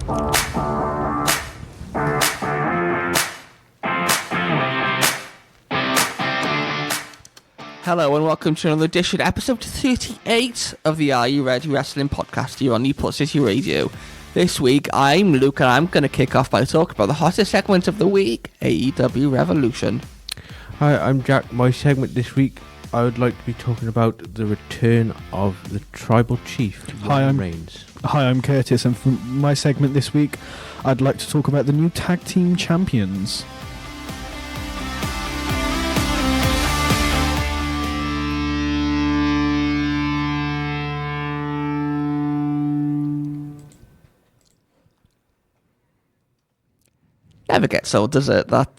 Hello and welcome to another edition, episode 38 of the Are You Ready Wrestling podcast here on Newport City Radio. This week, I'm Luke and I'm going to kick off by talking about the hottest segment of the week, AEW Revolution. Hi, I'm Jack. My segment this week, I would like to be talking about the return of the Tribal Chief, Roman Reigns. Hi, I'm Curtis, and for my segment this week, I'd like to talk about the new Tag Team Champions. Never gets old, does it? That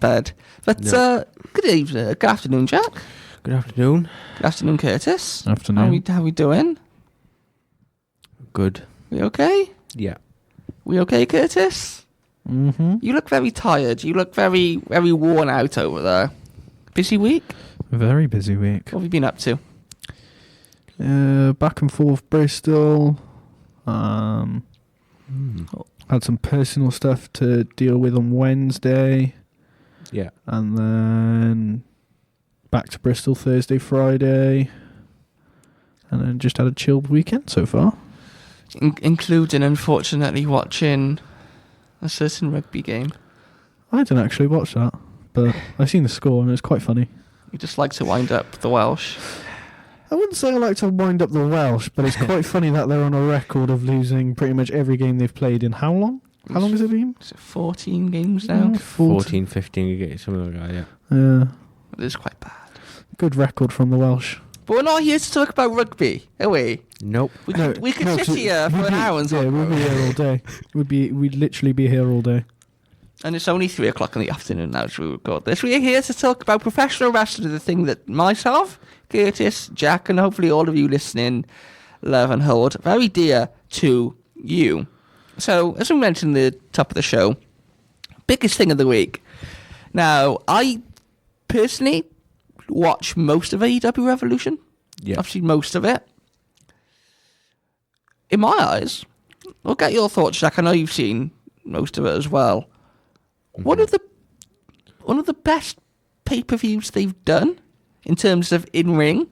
bed. But No. Good evening, good afternoon, Jack. Good afternoon. Good afternoon, Curtis. Afternoon. How we doing? Good. We okay? Yeah. We okay, Curtis? Mm-hmm. You look very tired. You look very, very worn out over there. Busy week? Very busy week. What have you been up to? Back and forth Bristol. Had some personal stuff to deal with on Wednesday. Yeah. And then back to Bristol Thursday, Friday. And then just had a chilled weekend so far. Including, unfortunately, watching a certain rugby game. I didn't actually watch that, but I seen the score and it was quite funny. You just like to wind up the Welsh. I wouldn't say I like to wind up the Welsh, but it's quite funny that they're on a record of losing pretty much every game they've played in how long? How long has it been? Is it 14 games now? 14, 15, you get something like that, yeah. Yeah. It is quite bad. Good record from the Welsh. But we're not here to talk about rugby, are we? Nope. We could sit here for an hour and talk we'd about be it. here all day. We'd literally be here all day. And it's only 3 o'clock in the afternoon now as we record this. We're here to talk about professional wrestling, the thing that myself, Curtis, Jack, and hopefully all of you listening love and hold very dear to you. So, as we mentioned at the top of the show, biggest thing of the week. Now, I personally watch most of AEW Revolution. Yeah. I've seen most of it. In my eyes, I'll get your thoughts, Jack. I know you've seen most of it as well. Mm-hmm. One of the best pay-per-views they've done in terms of in-ring.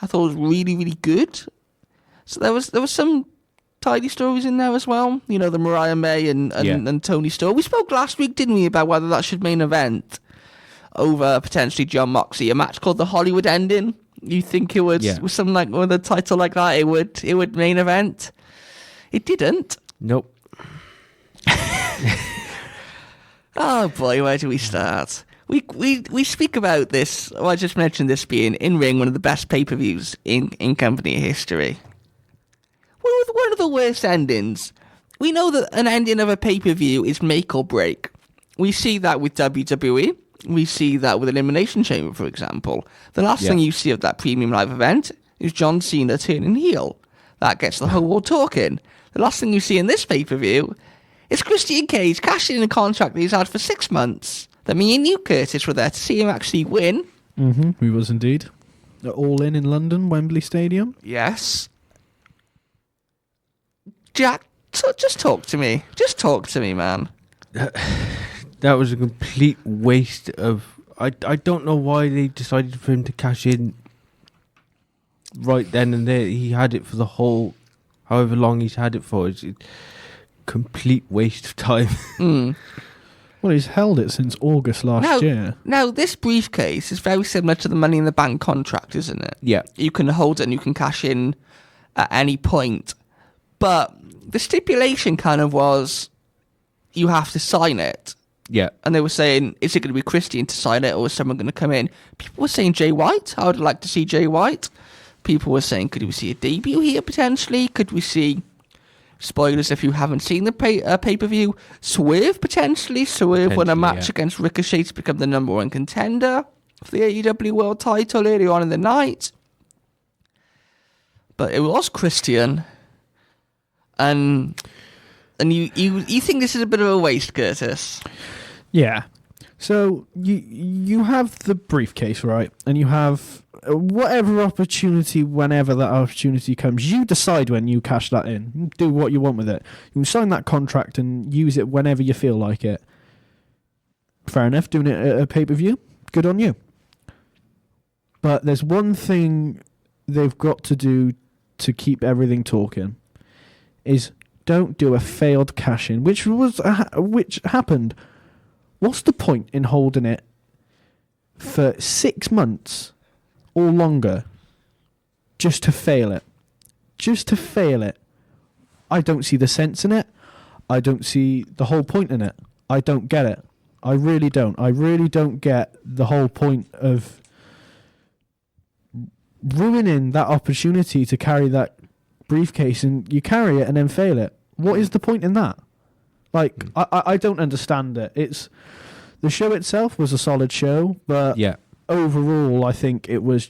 I thought it was really, really good. So there was some tidy stories in there as well. You know, the Mariah May and Tony Storm. We spoke last week, didn't we, about whether that should main event over potentially John Moxley. A match called the Hollywood Ending. You think it would, with something like with a title like that, it would main event? It didn't. Nope. Oh boy, where do we start? We speak about this. Well, I just mentioned this being in ring one of the best pay-per-views in company history. One of the worst endings. We know that an ending of a pay-per-view is make or break. We see that with WWE. We see that with Elimination Chamber, for example. The last thing you see of that premium live event is John Cena turning heel. That gets the whole world talking. The last thing you see in this pay-per-view is Christian Cage cashing in a contract that he's had for 6 months. That me and you, Curtis, were there to see him actually win. Mm-hmm. We was indeed. All in London, Wembley Stadium. Yes. Jack, just talk to me. Just talk to me, man. That was a complete waste of... I don't know why they decided for him to cash in right then and there. He had it for the whole... However long he's had it for. It's a complete waste of time. Well, he's held it since August last year. Now, this briefcase is very similar to the Money in the Bank contract, isn't it? Yeah. You can hold it and you can cash in at any point. But the stipulation kind of was you have to sign it. Yeah. And they were saying, is it going to be Christian to sign it or is someone going to come in? People were saying Jay White. I would like to see Jay White. People were saying, could we see a debut here potentially? Could we see, spoilers if you haven't seen the pay-per-view, Swerve potentially? Swerve won a match against Ricochet to become the number 1 contender for the AEW World title early on in the night. But it was Christian. And you think this is a bit of a waste, Curtis? Yeah. So you have the briefcase, right? And you have whatever opportunity, whenever that opportunity comes, you decide when you cash that in. You do what you want with it. You can sign that contract and use it whenever you feel like it. Fair enough, doing it at a pay-per-view, good on you. But there's one thing they've got to do to keep everything talking, is don't do a failed cash-in, which happened. What's the point in holding it for 6 months or longer just to fail it? Just to fail it. I don't see the sense in it. I don't see the whole point in it. I don't get it. I really don't. I really don't get the whole point of ruining that opportunity to carry that briefcase, and you carry it and then fail it. What is the point in that? Like, I don't understand it. The show itself was a solid show, but overall, I think it was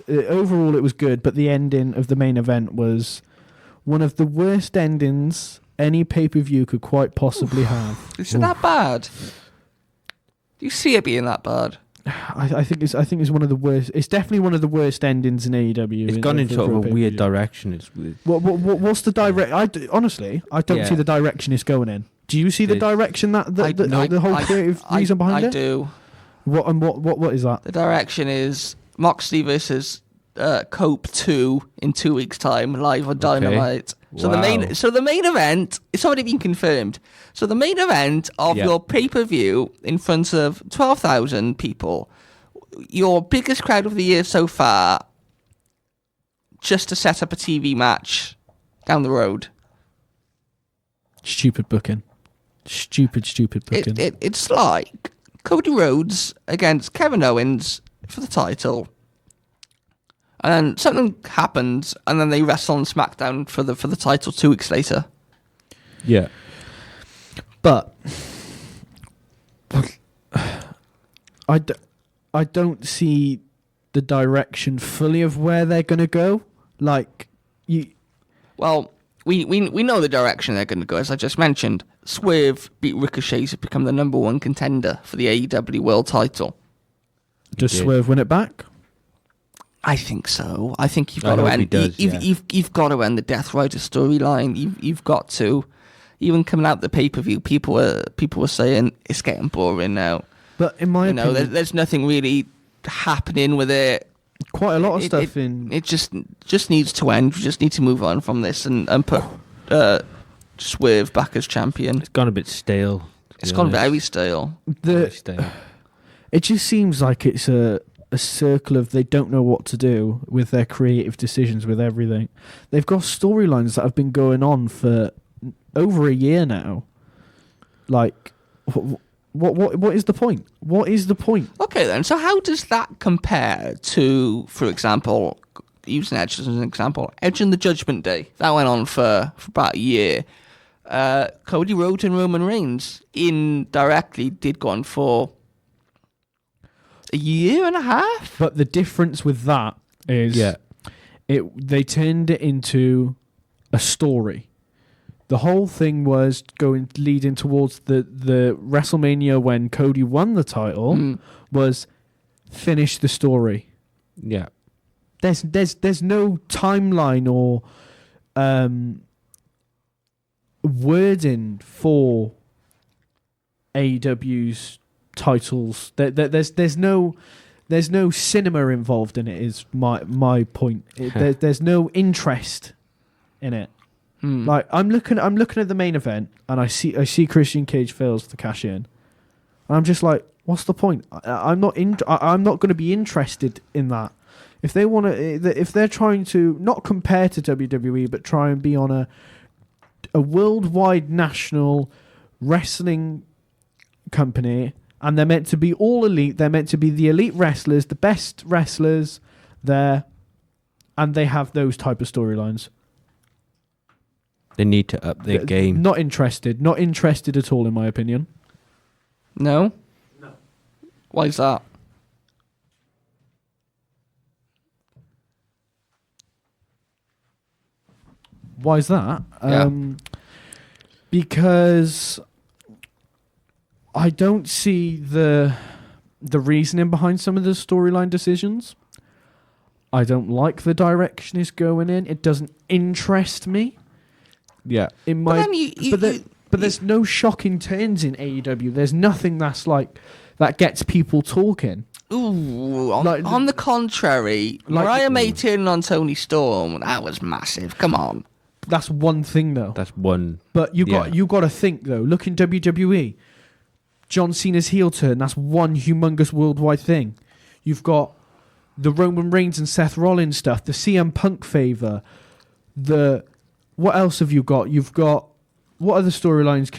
overall it was good, but the ending of the main event was one of the worst endings any pay-per-view could quite possibly have. Is it that bad? Do you see it being that bad? I think it's one of the worst. It's definitely one of the worst endings in AEW. It's gone in sort of a weird direction. It's weird. What's the direct? Honestly, I don't see the direction it's going in. Do you see the direction the whole creative reason behind it? I do. What is that? The direction is Moxley versus Cope 2 in 2 weeks' time, live on Dynamite. So the main event, it's already been confirmed. So the main event of your pay-per-view in front of 12,000 people, your biggest crowd of the year so far, just to set up a TV match down the road. Stupid booking. Stupid booking. It's like Cody Rhodes against Kevin Owens for the title. And then something happens, and then they wrestle on SmackDown for the title 2 weeks later. Yeah. But I don't see the direction fully of where they're going to go. Like, you... Well, we know the direction they're going to go, as I just mentioned. Swerve beat Ricochet to become the number 1 contender for the AEW World title. Does Swerve win it back? I think so. I think you've got to end. You've got to end the Death Rider storyline. You've got to. Even coming out the pay-per-view, people were saying it's getting boring now. But in my opinion, there's nothing really happening with it. Quite a lot of stuff It just needs to end. We just need to move on from this and put Swerve back as champion. It's gone a bit stale. It's gone very stale. Very stale. It just seems like it's a circle of they don't know what to do with their creative decisions with everything. They've got storylines that have been going on for over a year now. Like, what is the point? What is the point? Okay then, so how does that compare to, for example, using Edge as an example, Edge and the Judgment Day? That went on for about a year. Cody Rhodes and Roman Reigns indirectly did go on for a year and a half. But the difference with that is they turned it into a story. The whole thing was leading towards the WrestleMania when Cody won the title was finish the story. Yeah. There's no timeline or wording for AEW's titles. There's no cinema involved in it. Is my point. There's no interest in it. Like I'm looking at the main event and I see Christian Cage fails to cash in, and I'm just like, what's the point? I'm not going to be interested in that. If they want to, if they're trying to not compare to WWE but try and be on a worldwide national wrestling company, and they're meant to be all elite, they're meant to be the elite wrestlers, the best wrestlers there, and they have those type of storylines. They need to up their game. Not interested at all, in my opinion. No. Why is that? Why is that? Yeah. Because I don't see the reasoning behind some of the storyline decisions. I don't like the direction it's going in. It doesn't interest me. Yeah. But there's no shocking turns in AEW. There's nothing that gets people talking. Ooh, on the contrary, Mariah May turning on Tony Storm, that was massive. Come on. That's one thing, though. That's one. But you got to think, though. Look in WWE. John Cena's heel turn. That's one humongous worldwide thing. You've got the Roman Reigns and Seth Rollins stuff. The CM Punk favor. What else have you got? You've got what other storylines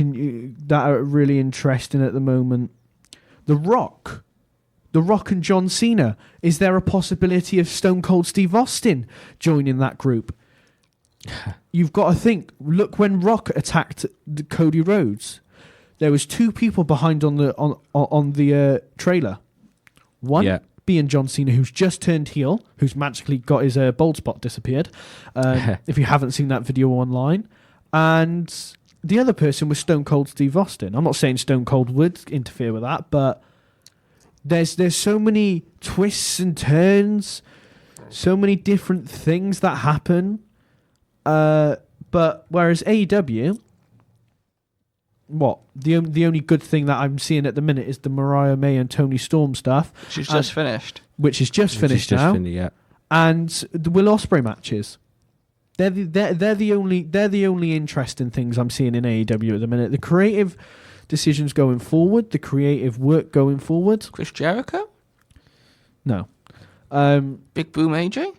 that are really interesting at the moment? The Rock and John Cena. Is there a possibility of Stone Cold Steve Austin joining that group? You've got to think. Look, when Rock attacked Cody Rhodes, there was 2 people behind on the trailer. One being John Cena, who's just turned heel, who's magically got his bald spot disappeared. If you haven't seen that video online, and the other person was Stone Cold Steve Austin. I'm not saying Stone Cold would interfere with that, but there's so many twists and turns, so many different things that happen. But whereas AEW, the only good thing that I'm seeing at the minute is the Mariah May and Tony Storm stuff, which is just finished. Which is just finished now, and the Will Ospreay matches. They're the only interesting things I'm seeing in AEW at the minute. The creative decisions going forward, the creative work going forward. Chris Jericho? No. Big Boom AJ?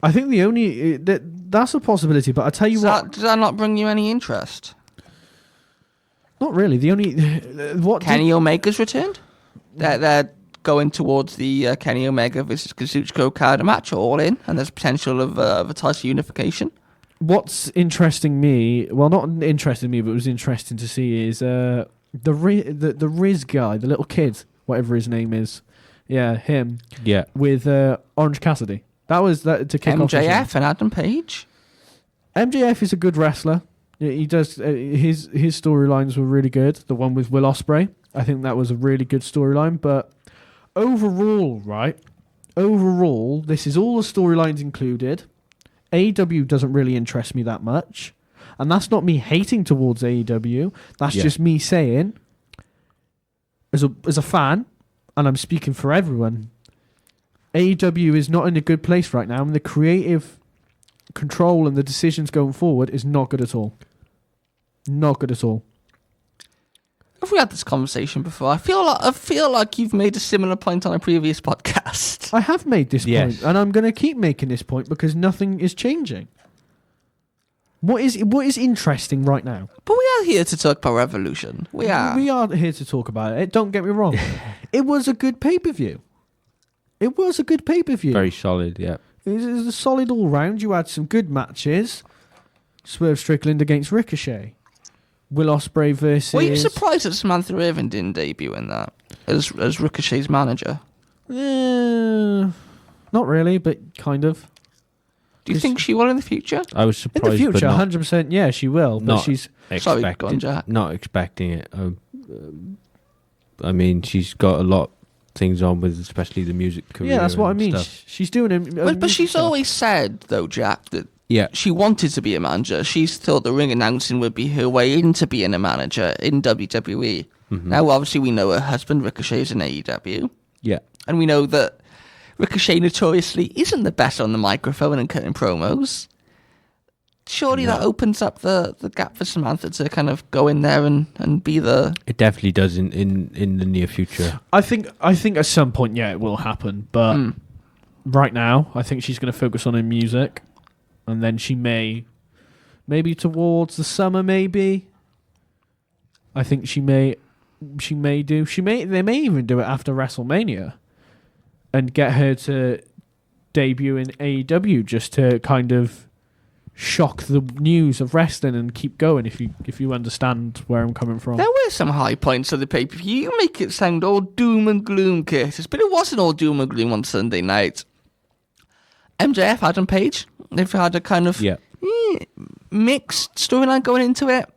I think the only that's a possibility, but I tell you what, does that not bring you any interest? Not really. The only Kenny Omega's returned. They're going towards the Kenny Omega versus Kazuchika Okada match, all in, and there's potential of a title unification. What's interesting me, well, not interesting me, but it was interesting to see is the Riz guy, the little kid, whatever his name is. Yeah, him. Yeah. With Orange Cassidy. That was that to kick off. MJF and Adam Page. MJF is a good wrestler. He does his storylines were really good. The one with Will Ospreay, I think that was a really good storyline. But overall, this is all the storylines included. AEW doesn't really interest me that much, and that's not me hating towards AEW. That's just me saying, as a fan, and I'm speaking for everyone, AEW is not in a good place right now, and the creative control and the decisions going forward is not good at all. Not good at all. Have we had this conversation before? I feel like you've made a similar point on a previous podcast. I have made this point, and I'm going to keep making this point because nothing is changing. What is interesting right now? But we are here to talk about Revolution. We are here to talk about it. Don't get me wrong. It was a good pay-per-view. Very solid, yeah. It was a solid all-round. You had some good matches. Swerve Strickland against Ricochet. Will Ospreay versus... Were you surprised that Samantha Irvin didn't debut in that as Ricochet's manager? Not really, but kind of. Do you think she will in the future? I was surprised, in the future, but 100%, yeah, she will. But she's not expecting it. I mean, she's got a lot of things on with, especially the music career. Yeah, that's what I mean. Stuff. She's doing it. But she's always said, though, Jack, that she wanted to be a manager. She's thought the ring announcing would be her way into being a manager in WWE. Mm-hmm. Now, obviously, we know her husband, Ricochet, is in AEW. Yeah. And we know that Ricochet notoriously isn't the best on the microphone and cutting promos. Surely that opens up the gap for Samantha to kind of go in there and be the... It definitely does in the near future. I think at some point, it will happen. But right now, I think she's going to focus on her music. And then she maybe towards the summer, maybe. I think they may even do it after WrestleMania. And get her to debut in AEW just to kind of shock the news of wrestling and keep going, if you understand where I'm coming from. There were some high points of the pay-per-view. You make it sound all doom and gloom, Curtis, but it wasn't all doom and gloom on Sunday night. MJF, Adam Page, they've had a kind of mixed storyline going into it.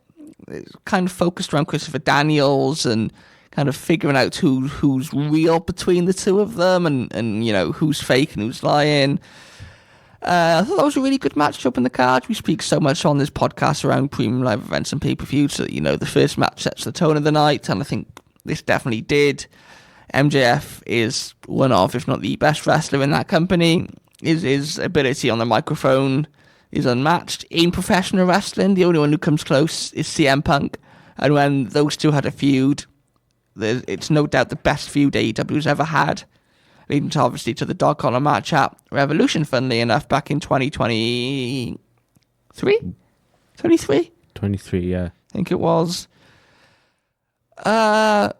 it's kind of focused around Christopher Daniels and kind of figuring out who's real between the two of them, and you know, who's fake and who's lying. I thought that was a really good match to open the card. We speak so much on this podcast around premium live events and pay-per-views, so you know, the first match sets the tone of the night, and I think this definitely did. MJF is one of, if not the best wrestler in that company. His ability on the microphone is unmatched. In professional wrestling, the only one who comes close is CM Punk. And when those two had a feud, it's no doubt the best feud AEW's ever had. Leading to, obviously, to the Dog Collar match at Revolution, funnily enough, back in 2023? 23? 23, yeah. I think it was. Well,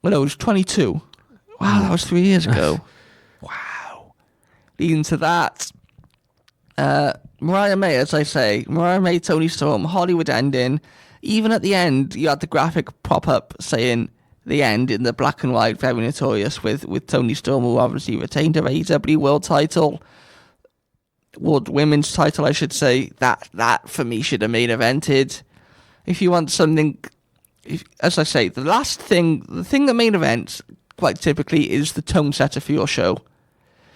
no, it was 22. Wow, that was 3 years ago. Wow. Leading to that, Mariah May, as I say, Mariah May, Toni Storm, Hollywood ending. Even at the end, you had the graphic pop up saying the end in the black and white, very notorious, with Toni Storm, who obviously retained her AEW World title. World Women's title, I should say. That for me should have main evented. If you want something, as I say, the thing that main events quite typically is the tone setter for your show.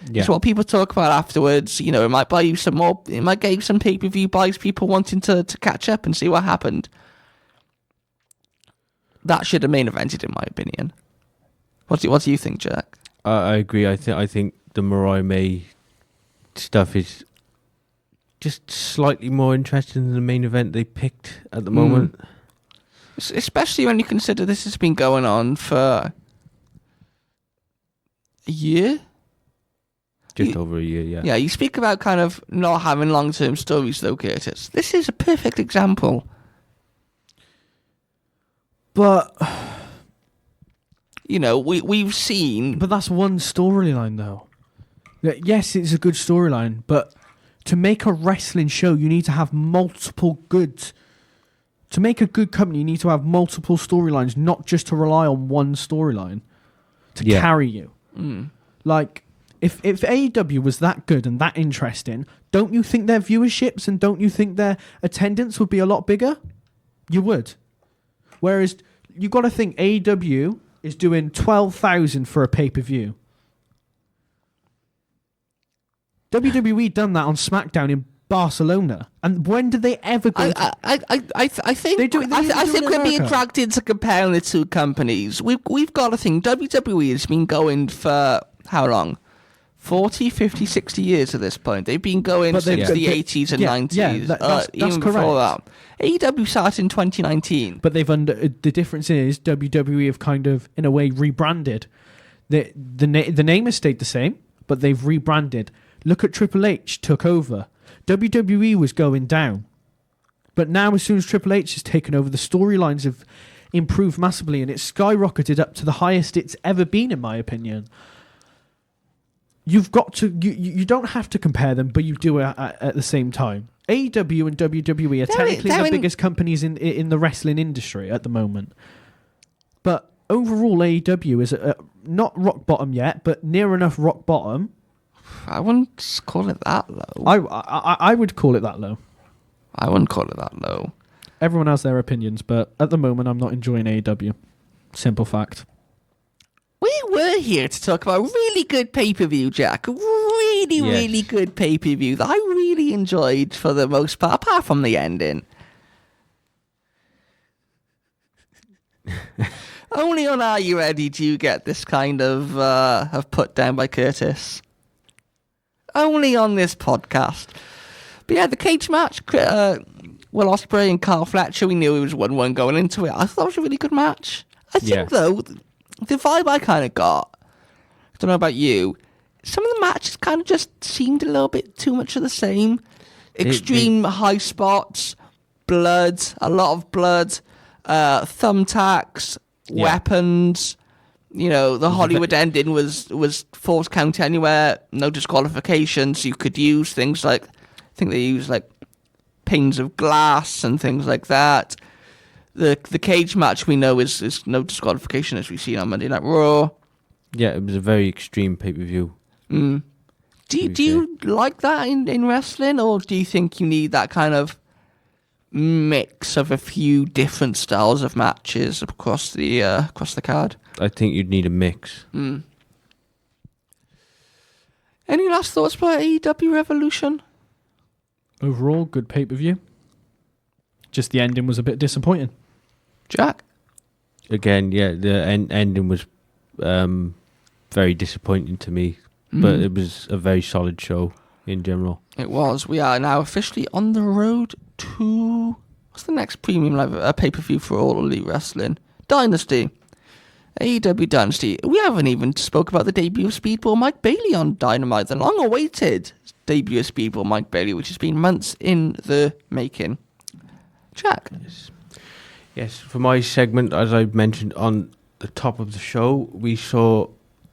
Yeah. It's what people talk about afterwards. You know, it might buy you some more, it might get you some pay-per-view buys, people wanting to catch up and see what happened. That should have main evented, in my opinion. What do you think, Jack? I agree. I think the Mariah May stuff is just slightly more interesting than the main event they picked at the moment. Especially when you consider this has been going on for a year? Just over a year, yeah. Yeah, you speak about kind of not having long-term stories, though, Curtis. This is a perfect example. But you know, we've seen... But that's one storyline, though. Yes, it's a good storyline, but to make a wrestling show, you need to have multiple goods. To make a good company, you need to have multiple storylines, not just to rely on one storyline to carry you. Like, if AEW was that good and that interesting, don't you think their viewerships and don't you think their attendance would be a lot bigger? You would. Whereas you got to think AEW is doing 12,000 for a pay-per-view. WWE done that on SmackDown in Barcelona, and when did they ever go? I think we're being dragged into comparing the two companies. We've got to think WWE has been going for how long? 40, 50, 60 years at this point. They've been going since the 80s and 90s. Yeah, that's even correct. Before that. AEW started in 2019. But the difference is WWE have kind of, in a way, rebranded. The name has stayed the same, but they've rebranded. Look at Triple H took over. WWE was going down. But now, as soon as Triple H has taken over, the storylines have improved massively, and it's skyrocketed up to the highest it's ever been, in my opinion. You've got to... You don't have to compare them, but you do at the same time. AEW and WWE are technically the biggest companies in the wrestling industry at the moment. But overall, AEW is not rock bottom yet, but near enough rock bottom. I wouldn't call it that low. I would call it that low. I wouldn't call it that low. Everyone has their opinions, but at the moment, I'm not enjoying AEW. Simple fact. We were here to talk about a really good pay-per-view, Jack. Really good pay-per-view that I really enjoyed for the most part, apart from the ending. Only on Are You Ready do you get this kind of put down by Curtis. Only on this podcast. But yeah, the cage match, Will Ospreay and Carl Fletcher, we knew it was 1-1 going into it. I thought it was a really good match. I think, though, the vibe I kind of got, I don't know about you, some of the matches kind of just seemed a little bit too much of the same. Extreme high spots, blood, a lot of blood, thumbtacks, weapons. You know, the Hollywood ending was Falls Count Anywhere, no disqualifications. You could use things like, I think they use like panes of glass and things like that. The cage match we know is no disqualification, as we've seen on Monday Night Raw. Yeah, it was a very extreme pay-per-view. Do you like that in wrestling, or do you think you need that kind of mix of a few different styles of matches across the card. I think you'd need a mix. Any last thoughts about AEW Revolution? Overall, good pay-per-view. Just the ending was a bit disappointing. Jack? Again, yeah, the ending was very disappointing to me, but it was a very solid show in general. It was. We are now officially on the road to... What's the next premium live pay-per-view for All Elite Wrestling? Dynasty. AEW Dynasty. We haven't even spoke about the debut of Speedball Mike Bailey on Dynamite, the long-awaited debut of Speedball Mike Bailey, which has been months in the making. Jack? Yes, for my segment, as I mentioned on the top of the show, we saw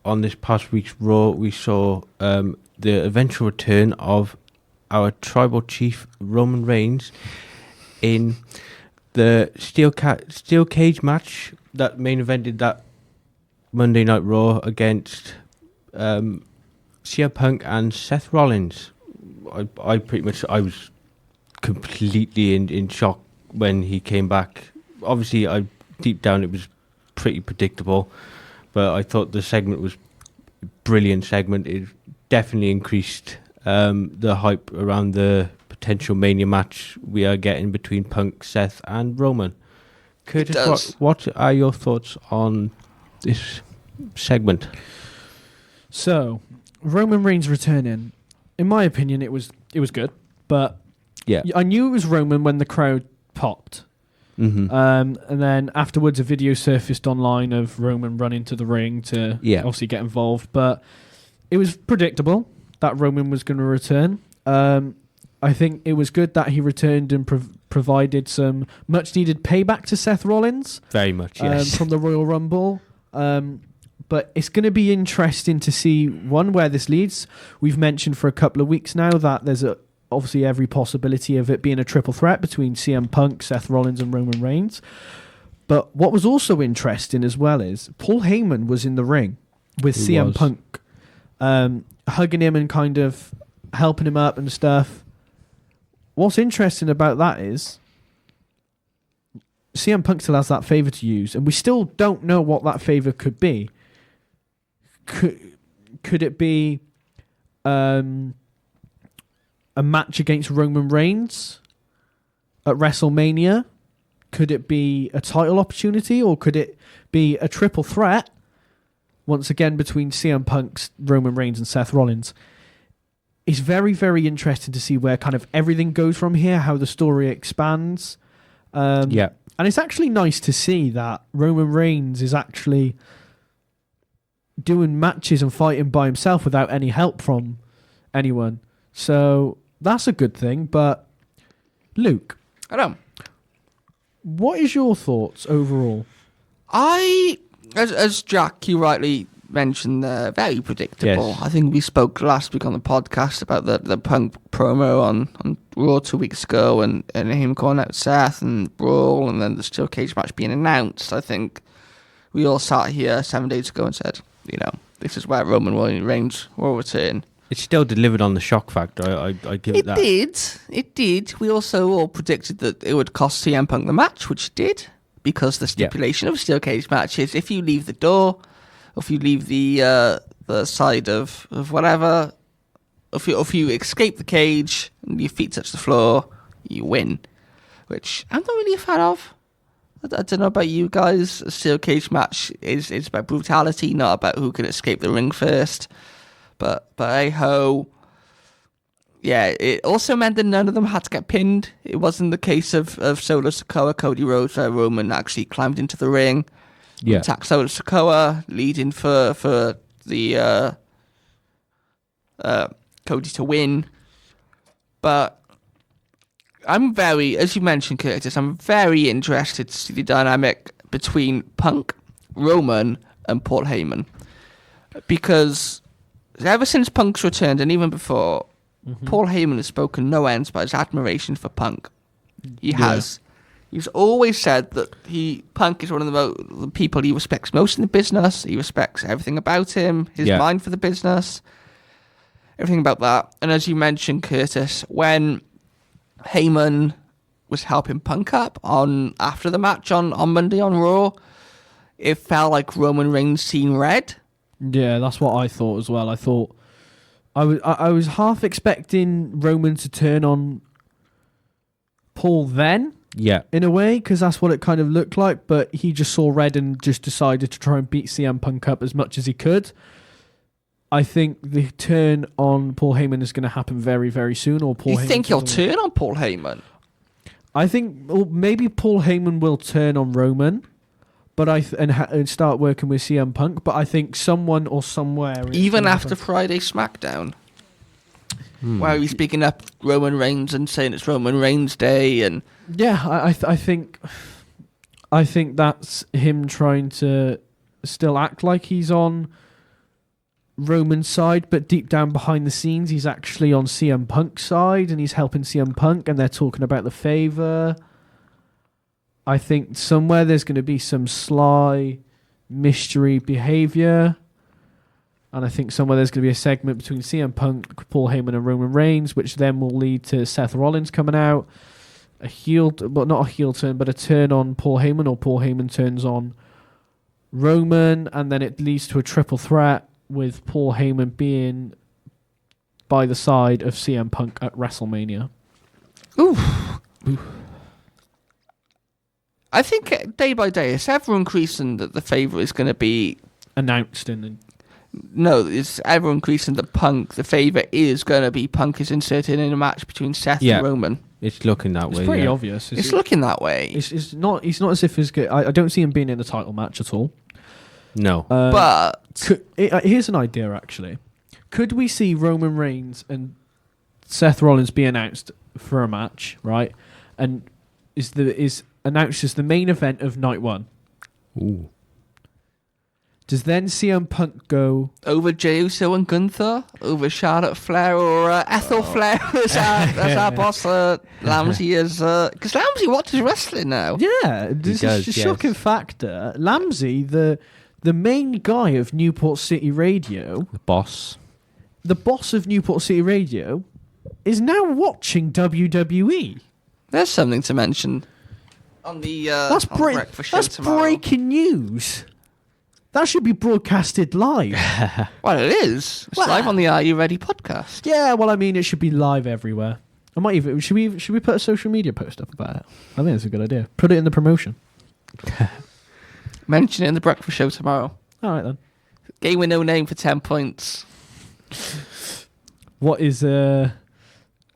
on this past week's Raw, we saw the eventual return of our tribal chief Roman Reigns in the steel cage match that main evented that Monday Night Raw against CM Punk and Seth Rollins. I was completely in shock when he came back. Obviously, deep down it was pretty predictable, but I thought the segment was a brilliant segment. It definitely increased the hype around the potential Mania match we are getting between Punk, Seth, and Roman. Curtis, what are your thoughts on this segment? So, Roman Reigns returning. In my opinion, it was good, but yeah, I knew it was Roman when the crowd popped. Mm-hmm. And then afterwards, a video surfaced online of Roman running to the ring to obviously get involved. But it was predictable that Roman was going to return. I think it was good that he returned and provided some much-needed payback to Seth Rollins. Very much, yes. From the Royal Rumble. But it's going to be interesting to see, one, where this leads. We've mentioned for a couple of weeks now that there's obviously every possibility of it being a triple threat between CM Punk, Seth Rollins, and Roman Reigns. But what was also interesting as well is Paul Heyman was in the ring with CM Punk, hugging him and kind of helping him up and stuff. What's interesting about that is CM Punk still has that favour to use, and we still don't know what that favour could be. Could it be a match against Roman Reigns at WrestleMania? Could it be a title opportunity, or could it be a triple threat once again between CM Punk, Roman Reigns, and Seth Rollins? It's very, very interesting to see where kind of everything goes from here, how the story expands. And it's actually nice to see that Roman Reigns is actually doing matches and fighting by himself without any help from anyone. So that's a good thing. But Luke, what is your thoughts overall? As Jack, you rightly mentioned, very predictable. Yes. I think we spoke last week on the podcast about the Punk promo on Raw 2 weeks ago, and him calling out Seth and Brawl, and then the steel cage match being announced. I think we all sat here 7 days ago and said, this is where Roman Reigns will return. It still delivered on the shock factor. I give it that. It did. We also all predicted that it would cost CM Punk the match, which it did, because the stipulation of a steel cage match is if you leave the door, or if you leave the side of whatever, if you escape the cage and your feet touch the floor, you win. Which I'm not really a fan of. I don't know about you guys. A steel cage match is about brutality, not about who can escape the ring first. But hey-ho. Yeah, it also meant that none of them had to get pinned. It wasn't the case of Solo Sikoa, Cody Rhodes, where Roman actually climbed into the ring, attacked Solo Sikoa, leading for the Cody to win. But I'm very, as you mentioned, Curtis, I'm very interested to see the dynamic between Punk, Roman, and Paul Heyman. Because ever since Punk's returned, and even before, Paul Heyman has spoken no ends about his admiration for Punk. He has. He's always said that Punk is one of the people he respects most in the business. He respects everything about him, his mind for the business, everything about that. And as you mentioned, Curtis, when Heyman was helping Punk up on after the match on Monday on Raw. It felt like Roman Reigns seen red. Yeah, that's what I thought as well. I thought I was half expecting Roman to turn on Paul then, Yeah. in a way, because that's what it kind of looked like, but he just saw red and just decided to try and beat CM Punk up as much as he could. I think the turn on Paul Heyman is going to happen very, very soon. Or Paul You Heyman think he'll turn on Paul Heyman? I think maybe Paul Heyman will turn on Roman, but and start working with CM Punk. But I think someone or somewhere, Even after Friday SmackDown, where he's picking up Roman Reigns and saying it's Roman Reigns Day, and yeah, I think that's him trying to still act like he's on Roman's side, but deep down behind the scenes, he's actually on CM Punk's side, and he's helping CM Punk, and they're talking about the favor. I think somewhere there's going to be some sly mystery behavior, and I think somewhere there's going to be a segment between CM Punk, Paul Heyman, and Roman Reigns, which then will lead to Seth Rollins coming out, but not a heel turn, but a turn on Paul Heyman, or Paul Heyman turns on Roman, and then it leads to a triple threat with Paul Heyman being by the side of CM Punk at WrestleMania. ooh. I think day by day, it's ever increasing that the favour is going to be Announced and no. It's ever increasing that the favour is going to be Punk is inserted in a match between Seth Yeah. and Roman. It's looking that it's way. pretty yeah. obvious. It's looking that way. It's not. It's not as if it's good. I don't see him being in a title match at all. No. But Here's an idea, actually. Could we see Roman Reigns and Seth Rollins be announced for a match, right? And is announced as the main event of night one? Ooh. Does then CM Punk go over Jey Uso and Gunther, over Charlotte Flair or Ethel Flair as our boss, Lamsey is because Lamsey watches wrestling now. Yeah, this does, is a yes. shocking factor. Lamsey, the main guy of Newport City Radio, The boss. the boss of Newport City Radio, is now watching WWE. There's something to mention on the on the breakfast show That's tomorrow. breaking news. That should be broadcasted live. Well, it is. It's Well- live on the Are You Ready podcast. Yeah, well, I mean, it should be live everywhere. I might even should we put a social media post up about it? I think it's a good idea. Put it in the promotion. Mention it in the breakfast show tomorrow. All right then. Game with no name for 10 points. What is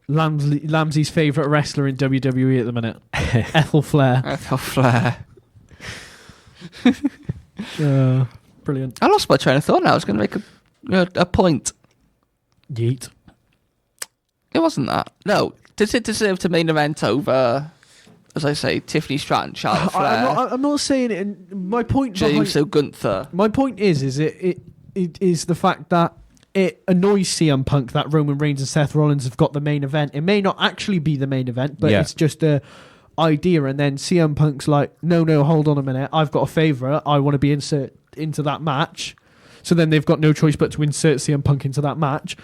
Lamsey's favourite wrestler in WWE at the minute? Ethel Flair. Ethel Flair. Brilliant. I lost my train of thought now. I was going to make a point. Yeet. It wasn't that. No. Does it deserve to main event over, as I say, Tiffany Stratton, Charlotte Flair, I'm not saying it. And my point. Jey Uso, Gunther? My point is it is the fact that it annoys CM Punk that Roman Reigns and Seth Rollins have got the main event. It may not actually be the main event, but Yeah. it's just a idea. And then CM Punk's like, no, hold on a minute. I've got a favourite. I want to be inserted into that match. So then they've got no choice but to insert CM Punk into that match.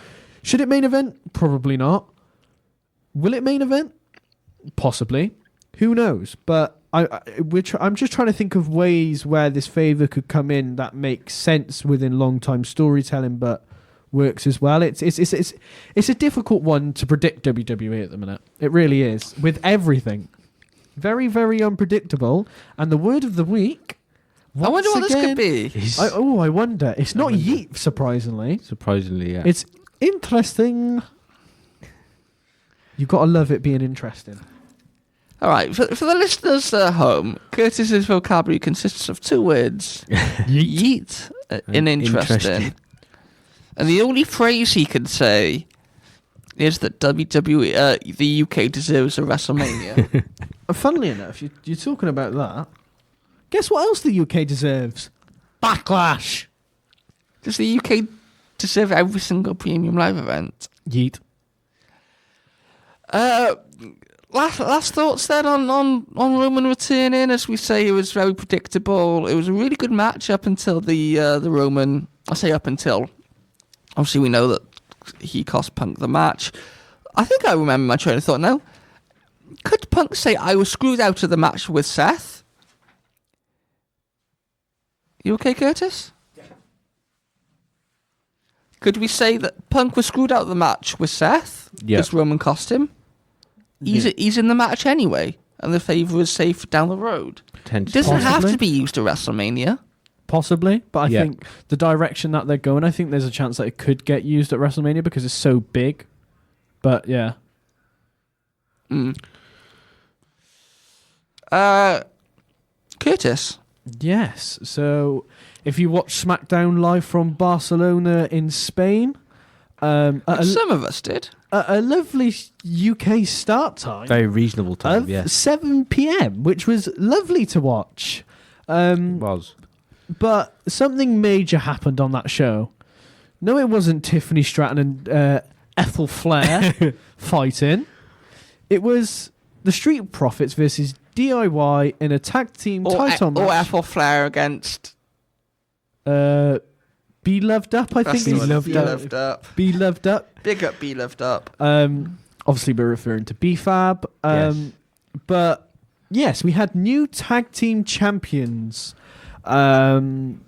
Should it main event? Probably not. Will it main event? Possibly. Who knows? But I'm just trying to think of ways where this favour could come in that makes sense within long-time storytelling, but works as well. It's a difficult one to predict WWE at the minute. It really is, with everything. Very, very unpredictable. And the word of the week. I wonder what this could be. I wonder. It's not yeet, surprisingly. Surprisingly, yeah. It's interesting. You've got to love it being interesting. All right, for the listeners at home, Curtis's vocabulary consists of two words: yeet and interesting. And the only phrase he can say is that WWE, the UK deserves a WrestleMania. Funnily enough, you're talking about that. Guess what else the UK deserves? Backlash. Does the UK deserve every single premium live event? Yeet. Last thoughts then on Roman returning. As we say, it was very predictable. It was a really good match up until the Roman. I say up until. Obviously, we know that he cost Punk the match. I think I remember my train of thought now. Could Punk say, I was screwed out of the match with Seth? You okay, Curtis? Yeah. Could we say that Punk was screwed out of the match with Seth? Yeah. Because Roman cost him? He's in the match anyway, and the favour is safe down the road. It doesn't have to be used at WrestleMania. Possibly, but I think the direction that they're going, I think there's a chance that it could get used at WrestleMania because it's so big. But yeah. Curtis. Yes. So if you watch SmackDown live from Barcelona in Spain, some of us did. A lovely UK start time. Very reasonable time, of 7 p.m, which was lovely to watch. Was. But something major happened on that show. No, it wasn't Tiffany Stratton and Ethel Flair fighting. It was the Street Profits versus DIY in a tag team title match. Or Ethel Flair against... Be Loved Up, I think. Be Loved Up. Be Loved Up. Big up, Be Loved Up. Obviously, we're referring to BFAB. Yes. But, yes, we had new tag team champions on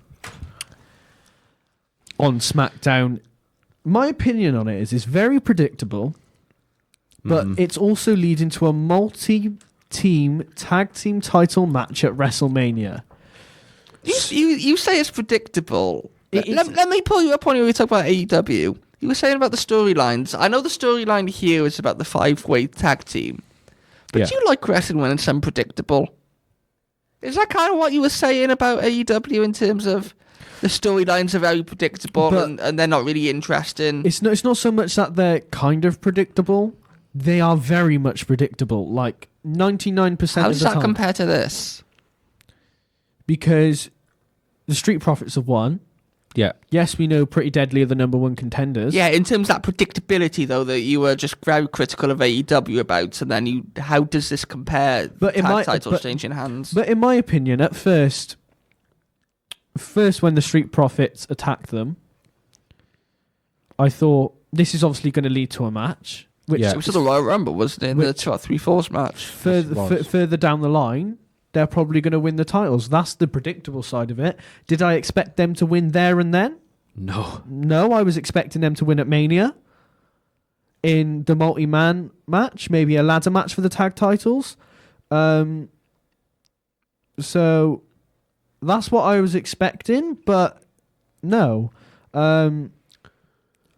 SmackDown. My opinion on it is it's very predictable, but it's also leading to a multi-team tag team title match at WrestleMania. You say it's predictable. Let me pull you up on you when we talk about AEW. You were saying about the storylines. I know the storyline here is about the 5-way tag team. But you like wrestling when it's unpredictable. Is that kind of what you were saying about AEW in terms of the storylines are very predictable and they're not really interesting? It's not so much that they're kind of predictable. They are very much predictable. Like 99% of the time. How does that compare to this? Because the Street Profits have won. Yeah. Yes, we know Pretty Deadly are the number one contenders. Yeah, in terms of that predictability, though, that you were just very critical of AEW about, and then how does this compare? But titles changing hands. But in my opinion, at first when the Street Profits attacked them, I thought this is obviously going to lead to a match. Which it was the Royal Rumble, wasn't it? In the 3-4 match. Further down the line, they're probably going to win the titles. That's the predictable side of it. Did I expect them to win there and then? No, I was expecting them to win at Mania in the multi-man match, maybe a ladder match for the tag titles. So that's what I was expecting, but no.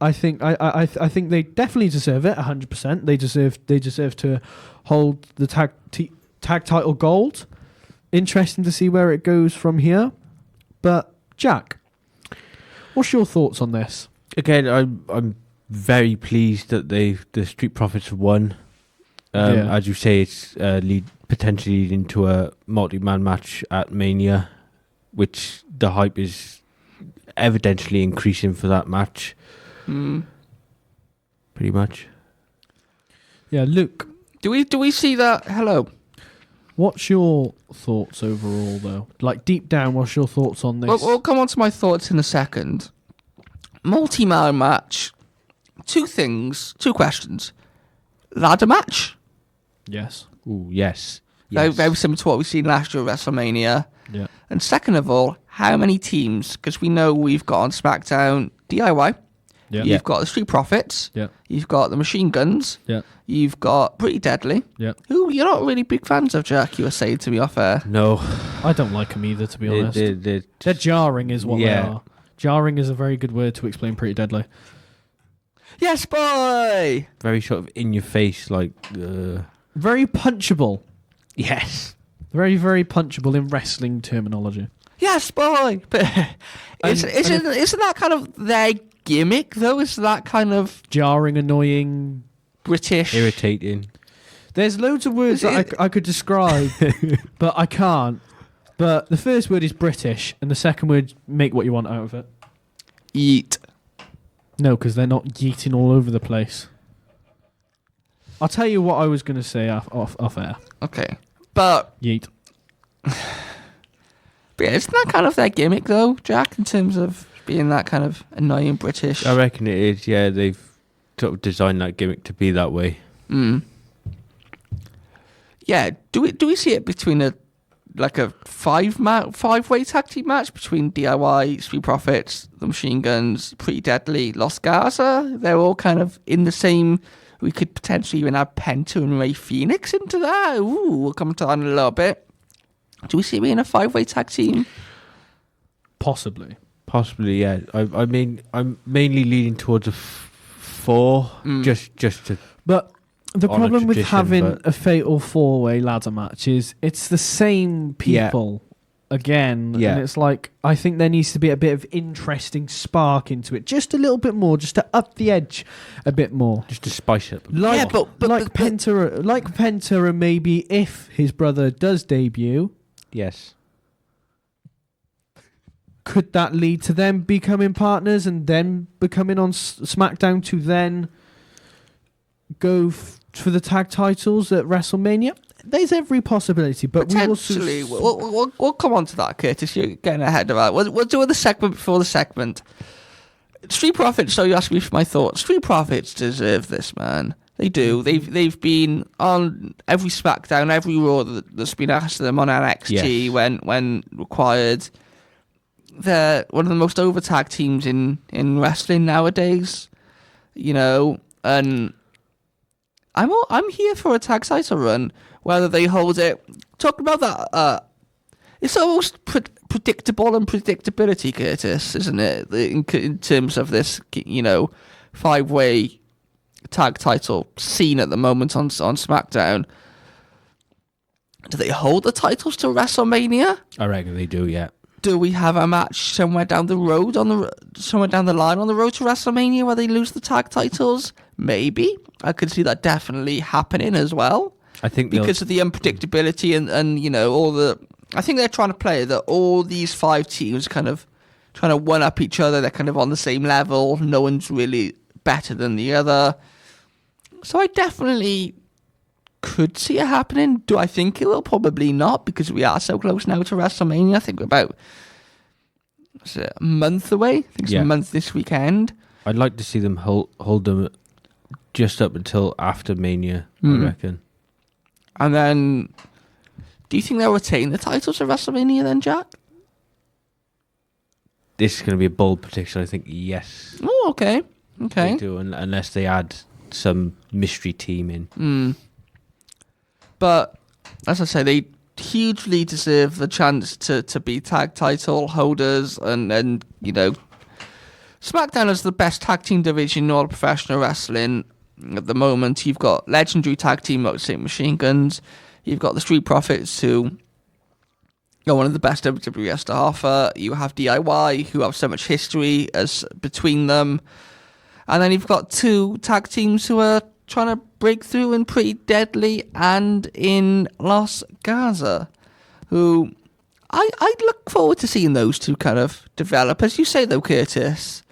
I think they definitely deserve it 100%. They deserve to hold the tag title gold. Interesting to see where it goes from here. But Jack, what's your thoughts on this? Again, I'm very pleased that the Street Profits have won. As you say, it's potentially leading to a multi-man match at Mania, which the hype is evidently increasing for that match. Pretty much. Yeah, Luke. Do we see that? Hello. What's your thoughts overall, though? Like, deep down, what's your thoughts on this? We'll come on to my thoughts in a second. Multi-man match. Two questions. Ladder match? Yes. Ooh, yes. Very, very similar to what we've seen last year at WrestleMania. Yeah. And second of all, how many teams? Because we know we've got on SmackDown DIY. Yeah. You've got the Street Profits. Yeah. You've got the Machine Guns. Yeah. You've got Pretty Deadly. Yeah. Who you're not really big fans of, Jack. You were saying to me off air. No. I don't like them either, to be honest. They're jarring is what they are. Jarring is a very good word to explain Pretty Deadly. Yes, boy! Very sort of in your face, like... Very punchable. Yes. Very, very punchable in wrestling terminology. Yes, boy! But isn't that kind of their gimmick, though? Is that kind of... Jarring, annoying... British? Irritating. There's loads of words that I could describe, but I can't. But the first word is British, and the second word, make what you want out of it. Yeet. No, because they're not yeeting all over the place. I'll tell you what I was going to say off air. Okay. But... Yeet. But yeah, isn't that kind of their gimmick, though, Jack, in terms of being that kind of annoying British? I reckon it is, yeah. They've sort of designed that gimmick to be that way. do we see it between a five-way tag team match between DIY, Street Profits, the Machine Guns, Pretty Deadly, Los Garza? They're all kind of in the same. We could potentially even have Penta and Ray Phoenix into that. Ooh, we'll come to that in a little bit. Do we see it being a five-way tag team? Possibly, yeah. I mean, I'm mainly leaning towards a 4, just to. But the problem with having but a fatal 4-way ladder match is it's the same people again, and it's like I think there needs to be a bit of interesting spark into it, just a little bit more, just to up the edge a bit more, just to spice it. Penta, and maybe if his brother does debut, yes. Could that lead to them becoming partners and then becoming on SmackDown to then go for the tag titles at WrestleMania? There's every possibility, but potentially we'll come on to that, Curtis. You're getting ahead of that. We'll do the segment before the segment. Street Profits. So you asked me for my thoughts. Street Profits deserve this, man. They do. They've been on every SmackDown, every Raw that's been asked of them on NXT when required. They're one of the most over tag teams in wrestling nowadays, and I'm here for a tag title run, whether they hold it. Talking about that, it's almost predictable and predictability, Curtis, isn't it? In terms of this, 5-way tag title scene at the moment on SmackDown. Do they hold the titles to WrestleMania? I reckon they do, yeah. Do we have a match somewhere down the road somewhere down the line on the road to WrestleMania where they lose the tag titles? Maybe. I could see that definitely happening as well. I think because of the unpredictability and all the. I think they're trying to play that all these 5 teams kind of trying to one up each other. They're kind of on the same level. No one's really better than the other. So I definitely could see it happening. Do I think it will? Probably not, because we are so close now to WrestleMania. I think we're about a month away. I think it's a month this weekend. I'd like to see them hold them just up until after Mania, I reckon. And then, do you think they'll retain the titles at WrestleMania then, Jack? This is going to be a bold prediction. I think yes. Oh, okay. They do, unless they add some mystery team in. But, as I say, they hugely deserve the chance to be tag title holders. And SmackDown is the best tag team division in all of professional wrestling at the moment. You've got legendary tag team Moxley Machine Guns. You've got the Street Profits, who are one of the best WWE has to offer. You have DIY, who have so much history as between them. And then you've got 2 tag teams who are trying to break through in Pretty Deadly and in Los Garza, who I'd look forward to seeing those 2 kind of develop. As you say, though, Curtis,